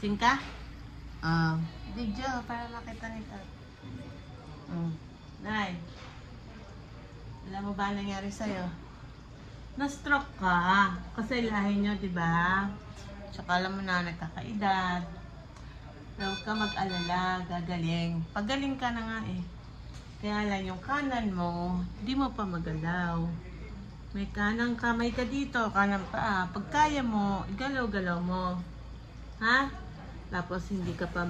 Gising ka? Video para makita nito. Nay, alam mo ba nangyari sa'yo? Na-stroke ka. Kasi lahi nyo, diba? Tsaka alam mo na, nagkakaedad. Huwag ka mag-alala, gagaling. Pagaling ka na nga eh. Kaya lang yung kanan mo, hindi mo pa magalaw. May kanang kamay ka dito, kanang paa. Pag kaya mo, igalaw-galaw mo. Ha? Tapos hindi ka pa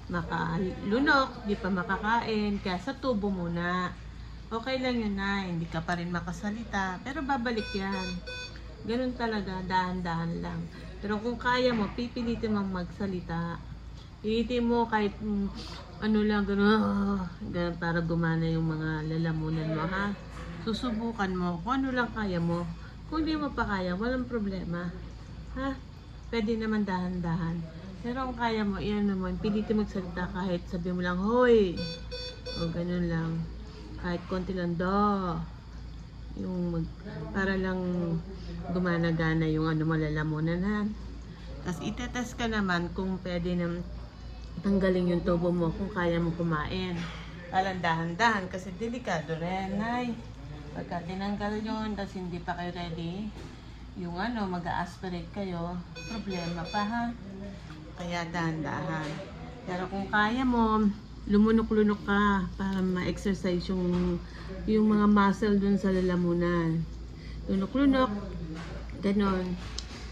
makalunok, hindi pa makakain. Kaya sa tubo muna. Okay lang yun na, hindi ka pa rin makasalita. Pero babalik yan. Ganun talaga, dahan-dahan lang. Pero kung kaya mo, pipilitin mong magsalita. Pilitin mo kahit ano lang, ganun, para gumana yung mga lalamunan mo, ha? Susubukan mo kung ano lang kaya mo. Kung hindi mo pa kaya, walang problema. Ha? Pwede naman dahan-dahan. Pero kung kaya mo, iyan naman, pilitin magsalita kahit sabi mo lang, hoy! O ganun lang. Kahit konti lang, do. Para lang gumana-gana yung ano malalamunan, ha? Tapos itetest ka naman kung pwede na tanggalin yung tubo mo kung kaya mo kumain. Alang dahan-dahan kasi delikado rin, nay. Pagka tinanggal yun, tapos hindi pa kayo ready, yung ano, mag-a-aspirate kayo, problema pa, ha? Kaya dahan-dahan. Pero kung kaya mo, lumunok-lunok ka para ma-exercise yung mga muscle dun sa lalamunan. Lunok-lunok, ganon.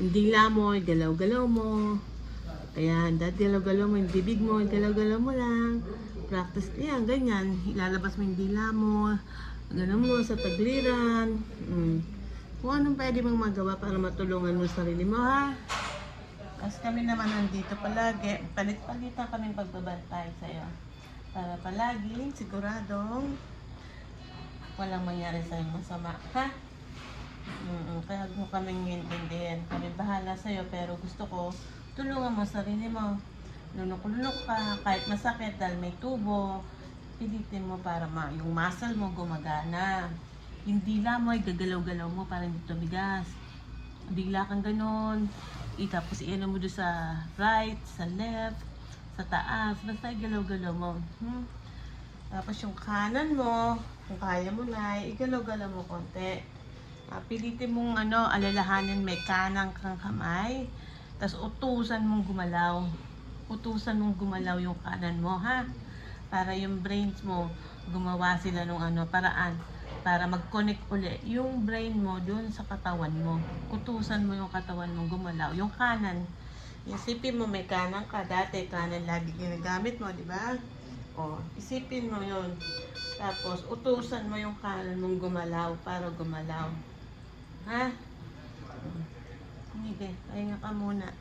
Yung dila mo, galaw-galaw mo. Kaya, galaw-galaw mo yung bibig mo, galaw-galaw mo lang. Practice yan, ganyan. Ilalabas mo yung dila mo, ganon mo sa tagliran. Kung anong pwede mong magawa para matulungan mo sarili mo, ha? Kasi kami naman nandito palagi. Palit-palitan kaming pagbabantay sa'yo. Para palagi, siguradong walang mangyari sa'yo masama, ha? Kaya huwag mo kaming intindihin. Kami bahala sa'yo, pero gusto ko tulungan mo sarili mo. Lunok-lunok ka, kahit masakit dahil may tubo, pilitin mo para yung muscle mo gumagana. Yung dila mo ay gagalaw-galaw mo para hindi tumigas. Dila kang ganon. Tapos iano mo doon sa right, sa left, sa taas. Basta igalaw-galaw mo. Tapos yung kanan mo, kung kaya mo na, igalaw-galaw mo konti. Pilitin mong alalahanin may kanang kang kamay. Tapos utusan mong gumalaw. Utusan mong gumalaw yung kanan mo, ha? Para yung brains mo, gumawa sila ng paraan. Para mag-connect uli yung brain mo dun sa katawan mo. Utusan mo yung katawan mo gumalaw. Yung kanan. Isipin mo may kanan ka. Dati kanan lagi ginagamit mo, di ba? Isipin mo yun. Tapos utusan mo yung kanan mong gumalaw para gumalaw. Ha? Hindi, pahinga ka muna.